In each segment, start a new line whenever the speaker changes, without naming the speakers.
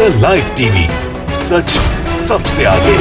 The live TV, सच सबसे आगे।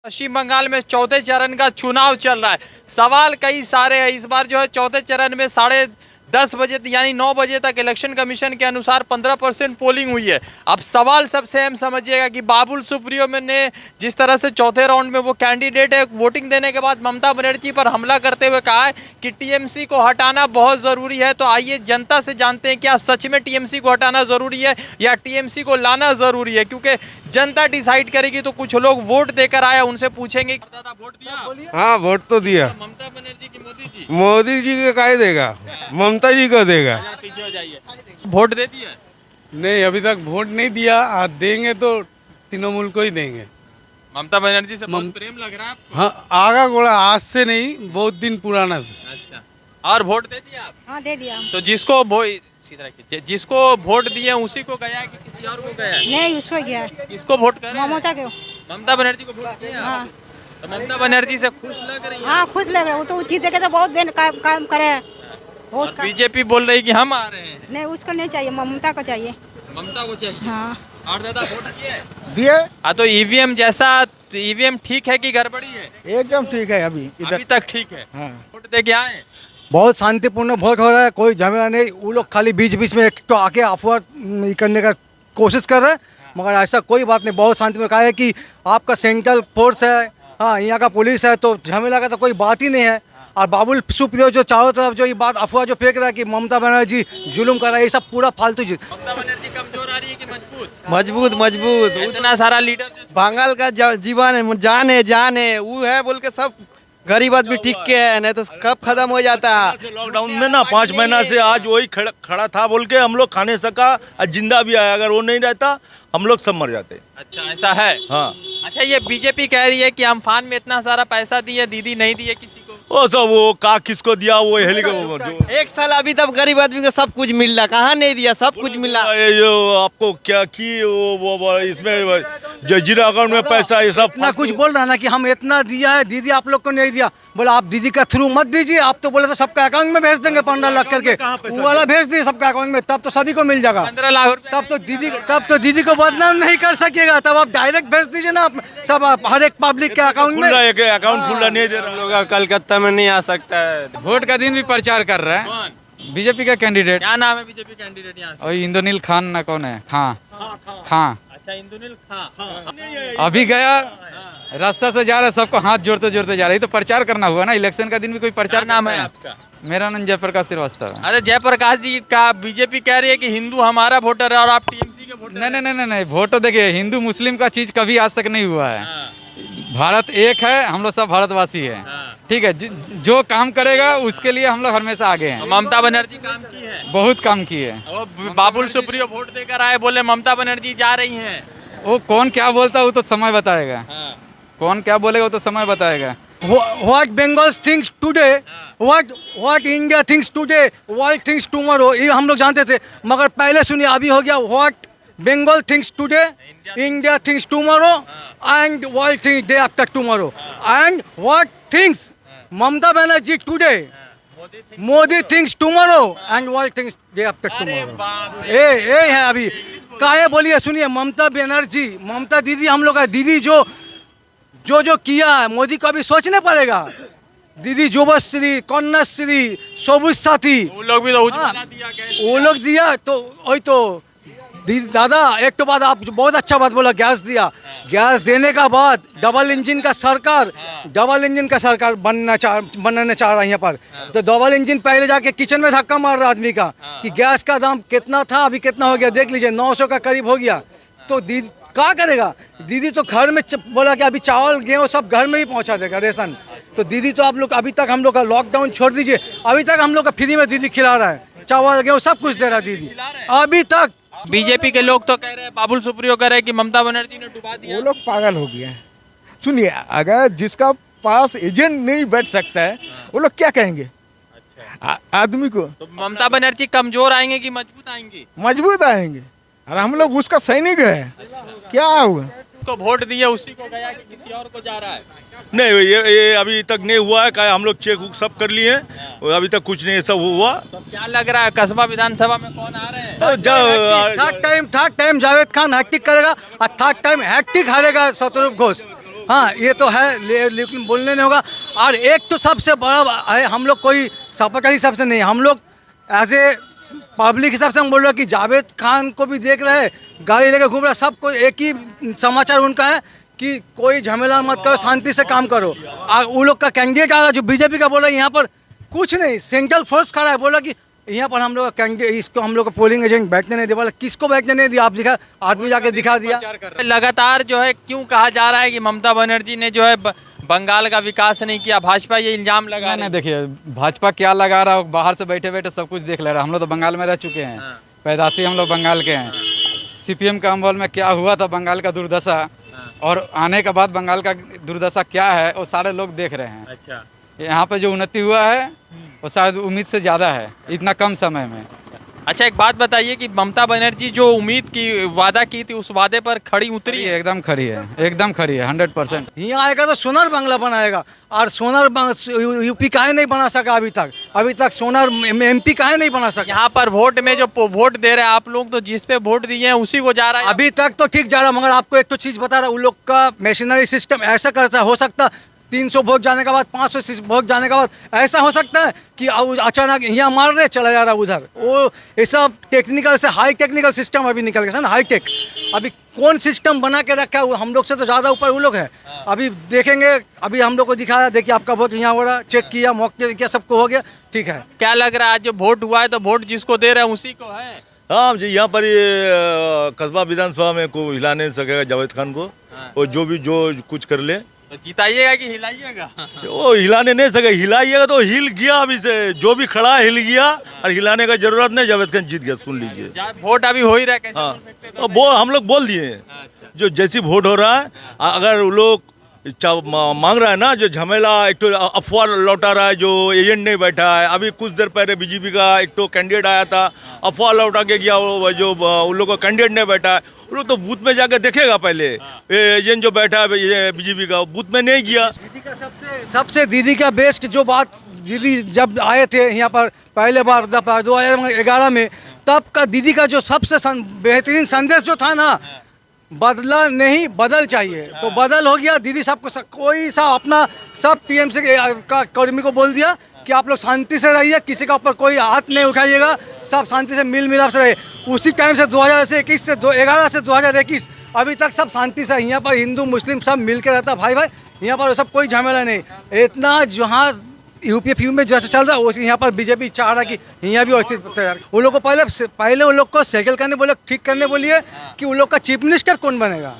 पश्चिम बंगाल में चौथे चरण का चुनाव चल रहा है। सवाल कई सारे हैं। इस बार जो है चौथे चरण में 10:30 बजे यानी 9 बजे तक इलेक्शन कमीशन के अनुसार 15% पोलिंग हुई है। अब सवाल सबसे अहम समझिएगा कि बाबुल सुप्रियो में ने जिस तरह से चौथे राउंड में वो कैंडिडेट है, वोटिंग देने के बाद ममता बनर्जी पर हमला करते हुए कहा है कि टीएमसी को हटाना बहुत ज़रूरी है। तो आइए जनता से जानते हैं क्या सच में टीएमसी को हटाना ज़रूरी है या टीएमसी को लाना ज़रूरी है, क्योंकि जनता डिसाइड करेगी। तो कुछ लोग वोट देकर आए, उनसे पूछेंगे दादा वोट दिया?
हाँ, वोट तो दिया।
ममता बनर्जी की मोदी
मोदी जी का देगा, ममता जी को देगा।
पीछे हो जाइए। वोट दे दिया?
नहीं, अभी तक वोट नहीं दिया। आज देंगे तो तृणमूल को ही देंगे।
ममता बनर्जी से बहुत प्रेम लग रहा है आपको?
हाँ, आगा घोड़ा आज से नहीं, बहुत दिन पुराना से।
अच्छा, और वोट दे दिया आप?
हाँ, दे दिया।
तो जिसको वोट दिए उसी को गया कि किसी और को गया?
नहीं, उसको गया है।
किसको वोट कर रहे हैं?
ममता को।
ममता बनर्जी को वोट किया?
हाँ
तो ममता बनर्जी से खुश लग रही है?
हाँ, खुश लग रहा है। वो तो जीते के तो बहुत दिन काम करे है। बहुत काम।
बीजेपी बोल रही कि हम आ रहे हैं।
नहीं, उसको नहीं चाहिए, ममता को चाहिए।
ममता को चाहिए।
हाँ।
और दादा वोट किए?
दिए।
हाँ, तो ईवीएम ईवीएम ठीक है कि गड़बड़ी है?
एकदम ठीक है। अभी
अभी तक ठीक है।
हाँ।
वोट दे के आए?
बहुत शांतिपूर्ण वोट हो रहा है, कोई झमेला नहीं। वो लोग खाली बीच बीच में एक तो आके अफवाह करने का कोशिश कर रहे हैं, मगर ऐसा कोई बात नहीं। बहुत शांति में कहा है कि आपका सेंट्रल फोर्स है, हाँ, यहाँ का पुलिस है, तो झमेला का तो कोई बात ही नहीं है। और बाबुल सुप्रियो जो चारों तरफ जो ये बात अफवाह जो फेंक रहा है कि ममता बनर्जी जुलुम कर रहा है, ये सब पूरा फालतू चीज।
ममता बनर्जी कमजोर आ रही है कि मजबूत?
मजबूत।
इतना सारा लीडर
बंगाल का जीवन है, जान है वो है बोल के सब गरीब आदमी ठीक के है, नहीं तो कब खत्म हो जाता है।
लॉकडाउन में ना 5 महीना से आज वही खड़ा था बोल के हम लोग खाने सका, आज जिंदा भी आया। अगर वो नहीं रहता हम लोग सब मर जाते।
अच्छा, ऐसा है?
हाँ।
अच्छा, ये बीजेपी कह रही है कि अम्फान में इतना सारा पैसा दिए, दीदी नहीं दिए किसी को।
वो सब वो का किसको दिया, वो हेलीकॉप्टर जो
एक साल अभी तक गरीब आदमी को सब कुछ मिल रहा, कहाँ नहीं दिया, सब कुछ मिला।
ये जो आपको क्या की वो इसमें जो जीरो अकाउंट में पैसा ये सब
ना कुछ बोल रहा ना कि हम इतना दिया है, दीदी आप लोग को नहीं दिया। बोला आप दीदी का थ्रू मत दीजिए, आप तो बोले तो सबका अकाउंट में भेज देंगे 15 लाख करके। वो वाला भेज दिए सबका अकाउंट में, तब तो सभी को मिल जाएगा
15 लाख रुपए।
तब तो दीदी को बदनाम नहीं कर सकेगा। तब आप डायरेक्ट भेज दीजिए ना, आप सब हर एक पब्लिक के अकाउंट में।
अकाउंट खुला नहीं दे रहा।
लोग कलकत्ता में नहीं आ सकता है। वोट का दिन भी प्रचार कर रहा है।
कौन?
बीजेपी का कैंडिडेट।
क्या नाम है बीजेपी कैंडिडेट यहाँ से?
और इंद्रनील खान ना कौन है? खां।
अच्छा, इंदुनील खां।
अभी गया, रास्ता से जा रहा, सबको हाथ जोड़ते जोड़ते जा रहा है। तो प्रचार करना हुआ ना, इलेक्शन का दिन भी कोई प्रचार।
क्या नाम है
करता
आपका?
मेरा नाम जयप्रकाश श्रीवास्तव है।
अरे जयप्रकाश जी का बीजेपी कह रही है कि हिंदू हमारा वोटर है और आप टीएमसी के वोटर हैं।
नहीं, वोट तो देखिए, हिंदू मुस्लिम का चीज कभी आज तक नहीं हुआ है। भारत एक है, हम लोग सब भारतवासी है। ठीक है, जो काम करेगा उसके लिए हम लोग हमेशा आगे हैं।
ममता बनर्जी काम की है,
बहुत काम किए।
वो बाबुल सुप्रियो वोट देकर आए, बोले ममता बनर्जी जा रही हैं।
वो कौन क्या बोलता है वो तो समय बताएगा। कौन क्या बोलेगा वो तो समय बताएगा।
What Bengal thinks today, what India thinks today, world thinks tomorrow, ये हम लोग जानते थे। मगर पहले सुनिए, अभी हो गया what Bengal thinks today, India thinks tomorrow, and world thinks day after tomorrow. And what thinks Mamata Banerjee today, Modi thinks tomorrow, and world thinks day after tomorrow. ये है अभी। काहे बोलिए, सुनिए, ममता बनर्जी, ममता दीदी, हम लोग का दीदी जो किया है, मोदी को अभी सोचने पड़ेगा। दीदी जुबश्री, कन्याश्री, सबुज साथी,
वो लोग भी तो उज्ज्वला दिया, गैस
वो लोग दिया। तो वही तो दीदी, दादा एक तो बात आप बहुत अच्छा बात बोला, गैस दिया। गैस देने का बाद डबल इंजन का सरकार बनाना चाह रहा है यहाँ पर। तो डबल इंजन पहले जाके किचन में धक्का मार रहा आदमी का कि गैस का दाम कितना था, अभी कितना हो गया देख लीजिए, 900 का करीब हो गया। तो दीदी क्या करेगा? दीदी तो घर में बोला कि अभी चावल गेहूँ सब घर में ही पहुँचा देगा, रेशन। तो दीदी तो आप लोग अभी तक, हम लोग का लॉकडाउन छोड़ दीजिए, अभी तक हम लोग का फ्री में दीदी खिला रहा है, चावल गेहूँ सब कुछ दे रहा है दीदी अभी तक।
बीजेपी के लोग तो कह रहे हैं, बाबुल सुप्रियो कह रहे हैं कि ममता बनर्जी ने डुबा दिया।
वो लोग पागल हो गए हैं। सुनिए, अगर जिसका पास एजेंट नहीं बैठ सकता है, वो लोग क्या कहेंगे? आदमी को।
तो ममता बनर्जी कमजोर आएंगे कि मजबूत आएंगे?
मजबूत आएंगे। और हम लोग उसका सैनिक है। क्या हुआ?
जिसको वोट दिए उसी को गया कि किसी और को जा रहा है?
नहीं, ये अभी तक नहीं हुआ है। क्या हम लोग चेक उक सब कर लिए हैं, अभी तक कुछ नहीं सब हुआ।
तो क्या लग रहा है कस्बा विधानसभा में कौन आ रहे हैं?
तो
third time Javed Khan hat trick करेगा और थर्ड टाइम हैट्रिक हारेगा शत्रुघ्न घोष। हाँ, ये तो है, लेकिन बोलने नहीं होगा। और एक तो सबसे बड़ा है, हम लोग कोई सपकारी हिसाब से नहीं, हम लोग एज ए पब्लिक हिसाब से हम बोल रहे हैं कि जावेद खान को भी देख रहे हैं, गाड़ी लेके घूम रहा है, सबको एक ही समाचार उनका है कि कोई झमेला मत करो, शांति से काम करो। और वो लोग का कैंडिडेट आ रहा जो बीजेपी का बोला यहाँ पर कुछ नहीं, सेंट्रल फोर्स खड़ा है, बोला कि यहाँ पर हम लोग कैंडिडेट इसको हम लोग को पोलिंग एजेंट बैठने नहीं दिया। बोला किसको बैठने नहीं दिया? आप दिखा, आदमी जाके दिखा दिया।
लगातार जो है क्यों कहा जा रहा है कि ममता बनर्जी ने जो है बंगाल का विकास नहीं किया? भाजपा ये इल्जाम लगा
नहीं, देखिए भाजपा क्या लगा रहा हो, बाहर से बैठे बैठे सब कुछ देख ले रहा है। हम लोग तो बंगाल में रह चुके हैं, पैदाशी हम लोग बंगाल के हैं। सीपीएम का अमल में क्या हुआ था, बंगाल का दुर्दशा, और आने के बाद बंगाल का दुर्दशा क्या है वो सारे लोग देख रहे हैं।
अच्छा,
यहाँ पे जो उन्नति हुआ है वो शायद उम्मीद से ज़्यादा है इतना कम समय में।
अच्छा एक बात बताइए कि ममता बनर्जी जो उम्मीद की वादा की थी उस वादे पर खड़ी उतरी है?
एकदम खड़ी है, एकदम खड़ी है, 100%।
यहाँ आएगा तो सोनार बांग्ला बनाएगा, और सोनार यूपी काहे नहीं बना सका अभी तक सोनार एमपी काहे नहीं बना सका?
यहाँ पर वोट में जो वोट दे रहे हैं आप लोग, तो जिस पे वोट दिए हैं उसी को जा रहा है।
अभी तक तो ठीक जा रहा, मगर आपको एक तो चीज़ बता रहा, उन लोग का मशीनरी सिस्टम ऐसा करता हो सकता 300 वोट जाने के बाद 500 वोट जाने के बाद ऐसा हो सकता है कि अचानक यहाँ मार रहे चला जा रहा उधर। वो ये सब टेक्निकल से हाई टेक्निकल सिस्टम अभी निकल गया ना, हाई टेक। अभी कौन सिस्टम बना के रखा है, हम लोग से तो ज़्यादा ऊपर वो लोग हैं। अभी देखेंगे, अभी हम लोग को दिखाया, देखिए आपका वोट यहाँ हो रहा, चेक किया, मौके किया, सबको हो गया, ठीक है।
क्या लग रहा है आज जो वोट हुआ है तो वोट जिसको दे रहे हैं उसी को है?
हाँ जी, यहाँ पर ये कस्बा विधानसभा में कोई हिला नहीं सकेगा जावेद खान को, और जो कुछ कर ले।
तो जिताइएगा कि हिलाइएगा?
वो हिलाने नहीं सके, हिलाइएगा तो हिल गया, अभी से जो भी खड़ा हिल गया, और हिलाने का जरूरत नहीं, जावेद खान जीत गया, सुन लीजिए।
वोट अभी हो ही रहा है, कैसे
हाँ,
बोल सकते हैं?
वो हम लोग बोल दिए हैं, जो जैसी वोट हो रहा है, अगर वो लोग मांग रहा है ना, जो झमेला एक तो अफवाह लौटा रहा है, जो एजेंट नहीं बैठा है। अभी कुछ देर पहले बीजेपी का एक तो कैंडिडेट आया था, अफवाह लौटा के गया, वो जो उन लोग का कैंडिडेट नहीं बैठा है, उन लोग तो बूथ में जाके देखेगा पहले। एजेंट जो बैठा है बीजेपी का, बूथ में नहीं गया।
दीदी का सबसे दीदी का बेस्ट जो बात, दीदी जब आए थे यहाँ पर पहले बार 2011 में, तब का दीदी का जो सबसे बेहतरीन संदेश जो था ना, बदला नहीं बदल चाहिए, तो बदल हो गया। दीदी सबको कोई सा अपना सब टीएमसी का कर्मी को बोल दिया कि आप लोग शांति से रहिए, किसी का ऊपर कोई हाथ नहीं उठाइएगा, सब शांति से मिल मिलाप से रहिए। उसी टाइम से 2021 से 2011 से 2021 अभी तक सब शांति से, यहाँ पर हिंदू मुस्लिम सब मिल के रहता भाई, यहाँ पर सब कोई झमेला नहीं। इतना जहाँ यूपी में जैसे चल रहा है वैसे यहाँ पर बीजेपी चाह रहा कि यहाँ भी वैसे तैयार। उन लोग को पहले उन लोग को सेटल करने बोले, ठीक करने बोलिए कि उन लोग का चीफ मिनिस्टर कौन बनेगा।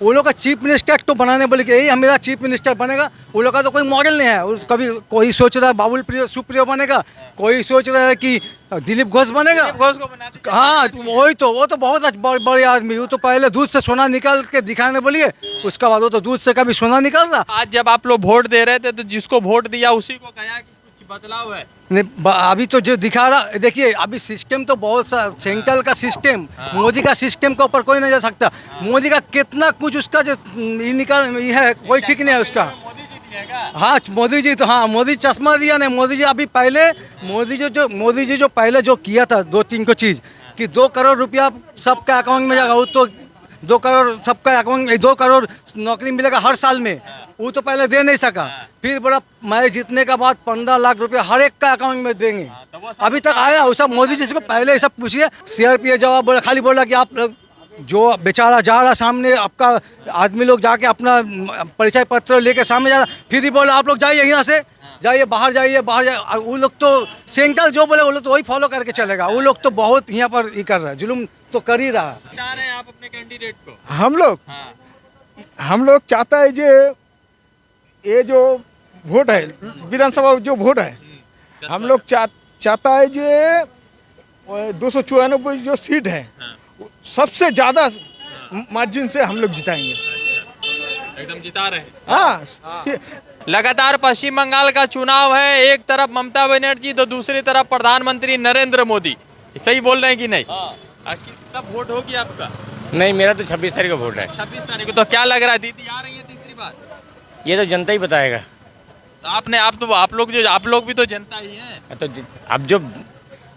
वो लोग का चीफ मिनिस्टर तो बनाने बोले कि यही मेरा चीफ मिनिस्टर बनेगा। वो लोग का तो कोई मॉडल नहीं है। कभी कोई सोच रहा है बाबुल सुप्रियो बनेगा, कोई सोच रहा है कि दिलीप घोष बनेगा।
घोष को बना दीजिए।
हाँ, वही तो, वो तो बहुत बड़े आदमी, वो तो पहले दूध से सोना निकाल के दिखाने बोलिए, उसके बाद वो तो दूध से कभी सोना निकाल रहा।
आज जब आप लोग वोट दे रहे थे तो जिसको वोट दिया उसी को कहा कि कुछ बदलाव है?
नहीं, अभी तो जो दिखा रहा, देखिए अभी सिस्टम तो बहुत सा, सेंट्रल का सिस्टम, मोदी का सिस्टम के ऊपर कोई नहीं जा सकता। मोदी का कितना कुछ उसका जो निकाल है, कोई ठीक नहीं है उसका। हाँ, मोदी जी तो, हाँ मोदी चश्मा दिया नहीं। मोदी जी अभी पहले मोदी जी जो पहले जो किया था 2-3 को चीज़ कि 2 करोड़ रुपया सबका अकाउंट में जाएगा, वो तो 2 करोड़ सबका अकाउंट में, 2 करोड़ नौकरी मिलेगा हर साल में, वो तो पहले दे नहीं सका। फिर बोला मैं जीतने के बाद 15 लाख रुपया हर एक का अकाउंट में देंगे, अभी तक आया वो सब। मोदी जी से पहले ये सब पूछिए। CRPF जवाब बोला, खाली बोला कि आप जो बेचारा जा रहा सामने, आपका आदमी लोग जाके अपना परिचय पत्र लेके सामने जा रहा, फिर ही बोला आप लोग जाइए यहाँ से, जाइए बाहर जाइए, बाहर जाइए। वो लोग तो सेंट्रल जो बोले वो लोग तो वही फॉलो करके चलेगा। वो लोग तो बहुत यहाँ पर ये कर रहा है, जुल्म तो कर ही रहा।
चाह रहे हैं आप अपने कैंडिडेट को?
हम लोग चाहता है ये जो वोट है, विधानसभा जो वोट है, हम लोग चाहता है 294 जो सीट है, सबसे ज्यादा मार्जिन से हम लोग जिताएंगे।
एकदम जिता रहे हैं।
हाँ,
लगातार पश्चिम बंगाल का चुनाव है, एक तरफ ममता बनर्जी तो दूसरी तरफ प्रधानमंत्री नरेंद्र मोदी। सही बोल रहे हैं कि नहीं? कितना वोट होगी आपका?
नहीं, मेरा तो 26 तारीख को वोट है।
26 तारीख को। तो क्या लग रहा है, दीदी आ रही है तीसरी बार?
ये तो जनता ही बताएगा।
तो आप लोग भी तो जनता ही हैं।
तो अब जो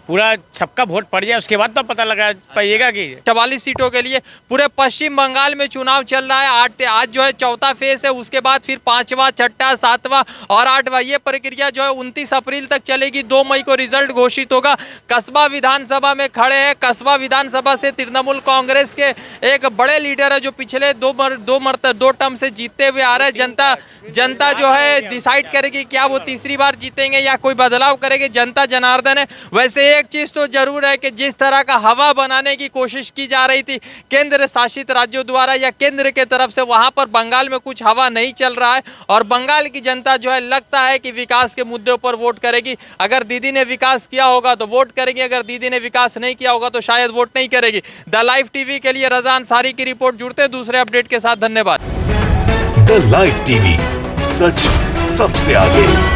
पूरा सबका वोट पड़ जाए उसके बाद तो पता लगा पाइएगा कि
44 सीटों के लिए पूरे पश्चिम बंगाल में चुनाव चल रहा है। आज जो है चौथा फेज है, उसके बाद फिर 5वां, 6ठा, 7वां और 8वां ये प्रक्रिया जो है 29 अप्रैल तक चलेगी। 2 मई को रिजल्ट घोषित होगा। कस्बा विधानसभा में खड़े हैं। कस्बा विधानसभा से तृणमूल कांग्रेस के एक बड़े लीडर है जो पिछले दो टर्म से जीतते हुए आ रहे हैं। जनता जो है डिसाइड करेगी क्या वो तीसरी बार जीतेंगे या कोई बदलाव करेंगे, जनता जनार्दन है। वैसे एक चीज तो जरूर है कि जिस तरह का हवा बनाने की कोशिश की जा रही थी केंद्र शासित राज्यों द्वारा या केंद्र के तरफ से, वहां पर बंगाल में कुछ हवा नहीं चल रहा है और बंगाल की जनता जो है लगता है कि विकास के मुद्दों पर वोट करेगी। अगर दीदी ने विकास किया होगा तो वोट करेगी, अगर दीदी ने विकास नहीं किया होगा तो शायद वोट नहीं करेगी। द लाइव टीवी के लिए रज़ा अंसारी की रिपोर्ट। जुड़ते हैं दूसरे अपडेट के साथ। धन्यवाद।
द लाइव टीवी, सच सबसे आगे।